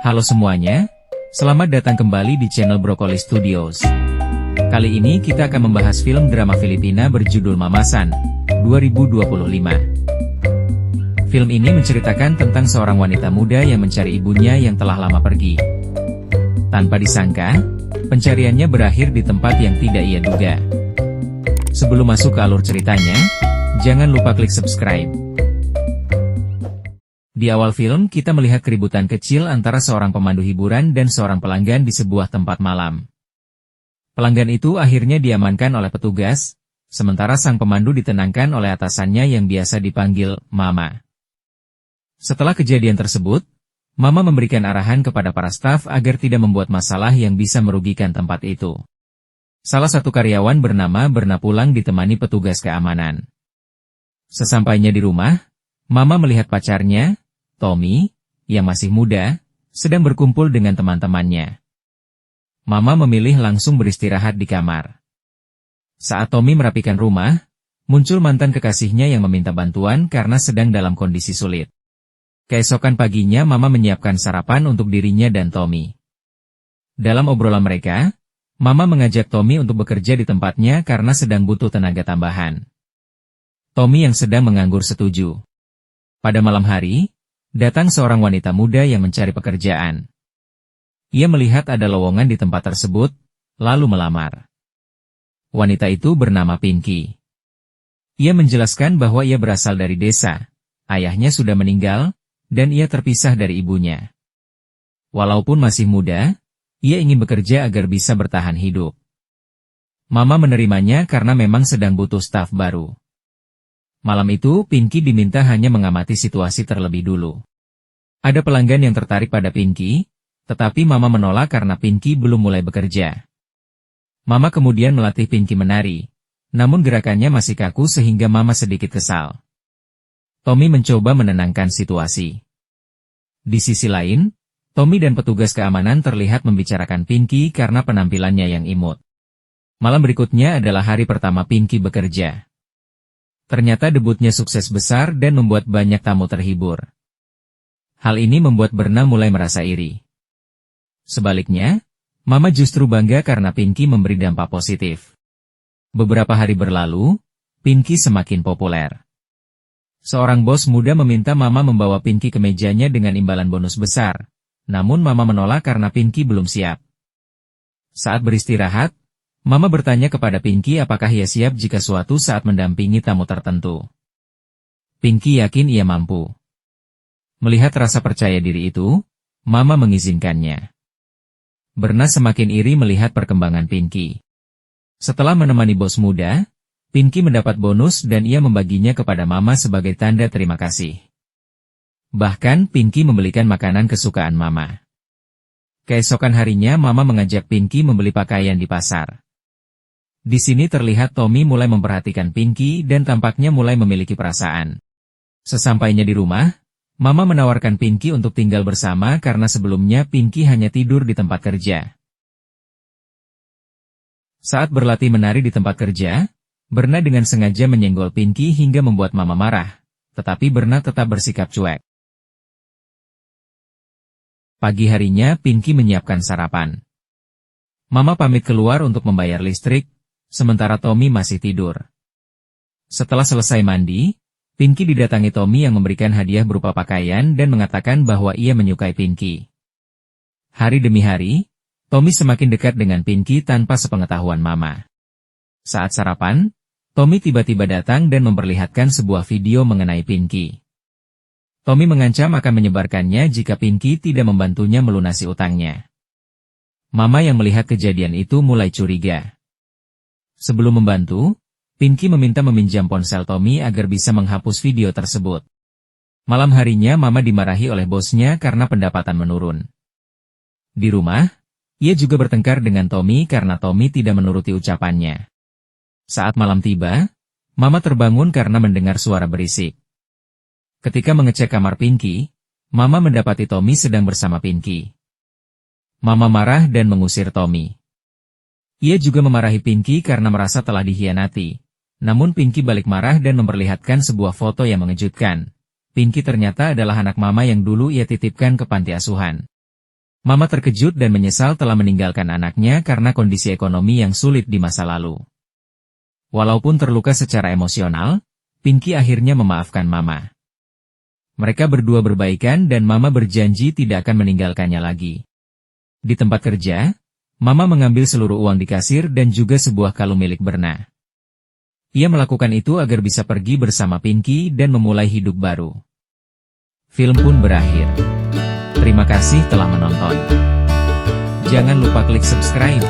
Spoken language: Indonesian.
Halo semuanya, selamat datang kembali di channel Broccoli Studios. Kali ini kita akan membahas film drama Filipina berjudul Mamasan, 2025. Film ini menceritakan tentang seorang wanita muda yang mencari ibunya yang telah lama pergi. Tanpa disangka, pencariannya berakhir di tempat yang tidak ia duga. Sebelum masuk ke alur ceritanya, jangan lupa klik subscribe. Di awal film, kita melihat keributan kecil antara seorang pemandu hiburan dan seorang pelanggan di sebuah tempat malam. Pelanggan itu akhirnya diamankan oleh petugas, sementara sang pemandu ditenangkan oleh atasannya yang biasa dipanggil Mama. Setelah kejadian tersebut, Mama memberikan arahan kepada para staf agar tidak membuat masalah yang bisa merugikan tempat itu. Salah satu karyawan bernama Berna pulang ditemani petugas keamanan. Sesampainya di rumah, Mama melihat pacarnya, Tommy, yang masih muda, sedang berkumpul dengan teman-temannya. Mama memilih langsung beristirahat di kamar. Saat Tommy merapikan rumah, muncul mantan kekasihnya yang meminta bantuan karena sedang dalam kondisi sulit. Keesokan paginya Mama menyiapkan sarapan untuk dirinya dan Tommy. Dalam obrolan mereka, Mama mengajak Tommy untuk bekerja di tempatnya karena sedang butuh tenaga tambahan. Tommy yang sedang menganggur setuju. Pada malam hari, datang seorang wanita muda yang mencari pekerjaan. Ia melihat ada lowongan di tempat tersebut, lalu melamar. Wanita itu bernama Pinky. Ia menjelaskan bahwa ia berasal dari desa, ayahnya sudah meninggal, dan ia terpisah dari ibunya. Walaupun masih muda, ia ingin bekerja agar bisa bertahan hidup. Mama menerimanya karena memang sedang butuh staf baru. Malam itu, Pinky diminta hanya mengamati situasi terlebih dulu. Ada pelanggan yang tertarik pada Pinky, tetapi Mama menolak karena Pinky belum mulai bekerja. Mama kemudian melatih Pinky menari, namun gerakannya masih kaku sehingga Mama sedikit kesal. Tommy mencoba menenangkan situasi. Di sisi lain, Tommy dan petugas keamanan terlihat membicarakan Pinky karena penampilannya yang imut. Malam berikutnya adalah hari pertama Pinky bekerja. Ternyata debutnya sukses besar dan membuat banyak tamu terhibur. Hal ini membuat Berna mulai merasa iri. Sebaliknya, Mama justru bangga karena Pinky memberi dampak positif. Beberapa hari berlalu, Pinky semakin populer. Seorang bos muda meminta Mama membawa Pinky ke mejanya dengan imbalan bonus besar, namun Mama menolak karena Pinky belum siap. Saat beristirahat, Mama bertanya kepada Pinky apakah ia siap jika suatu saat mendampingi tamu tertentu. Pinky yakin ia mampu. Melihat rasa percaya diri itu, Mama mengizinkannya. Berna semakin iri melihat perkembangan Pinky. Setelah menemani bos muda, Pinky mendapat bonus dan ia membaginya kepada Mama sebagai tanda terima kasih. Bahkan Pinky membelikan makanan kesukaan Mama. Keesokan harinya Mama mengajak Pinky membeli pakaian di pasar. Di sini terlihat Tommy mulai memperhatikan Pinky dan tampaknya mulai memiliki perasaan. Sesampainya di rumah, Mama menawarkan Pinky untuk tinggal bersama karena sebelumnya Pinky hanya tidur di tempat kerja. Saat berlatih menari di tempat kerja, Berna dengan sengaja menyenggol Pinky hingga membuat Mama marah, tetapi Berna tetap bersikap cuek. Pagi harinya Pinky menyiapkan sarapan. Mama pamit keluar untuk membayar listrik, sementara Tommy masih tidur. Setelah selesai mandi, Pinky didatangi Tommy yang memberikan hadiah berupa pakaian dan mengatakan bahwa ia menyukai Pinky. Hari demi hari, Tommy semakin dekat dengan Pinky tanpa sepengetahuan Mama. Saat sarapan, Tommy tiba-tiba datang dan memperlihatkan sebuah video mengenai Pinky. Tommy mengancam akan menyebarkannya jika Pinky tidak membantunya melunasi utangnya. Mama yang melihat kejadian itu mulai curiga. Sebelum membantu, Pinky meminta meminjam ponsel Tommy agar bisa menghapus video tersebut. Malam harinya Mama dimarahi oleh bosnya karena pendapatan menurun. Di rumah, ia juga bertengkar dengan Tommy karena Tommy tidak menuruti ucapannya. Saat malam tiba, Mama terbangun karena mendengar suara berisik. Ketika mengecek kamar Pinky, Mama mendapati Tommy sedang bersama Pinky. Mama marah dan mengusir Tommy. Ia juga memarahi Pinky karena merasa telah dikhianati. Namun Pinky balik marah dan memperlihatkan sebuah foto yang mengejutkan. Pinky ternyata adalah anak Mama yang dulu ia titipkan ke panti asuhan. Mama terkejut dan menyesal telah meninggalkan anaknya karena kondisi ekonomi yang sulit di masa lalu. Walaupun terluka secara emosional, Pinky akhirnya memaafkan Mama. Mereka berdua berbaikan dan Mama berjanji tidak akan meninggalkannya lagi. Di tempat kerja, Mama mengambil seluruh uang di kasir dan juga sebuah kalung milik Berna. Ia melakukan itu agar bisa pergi bersama Pinky dan memulai hidup baru. Film pun berakhir. Terima kasih telah menonton. Jangan lupa klik subscribe.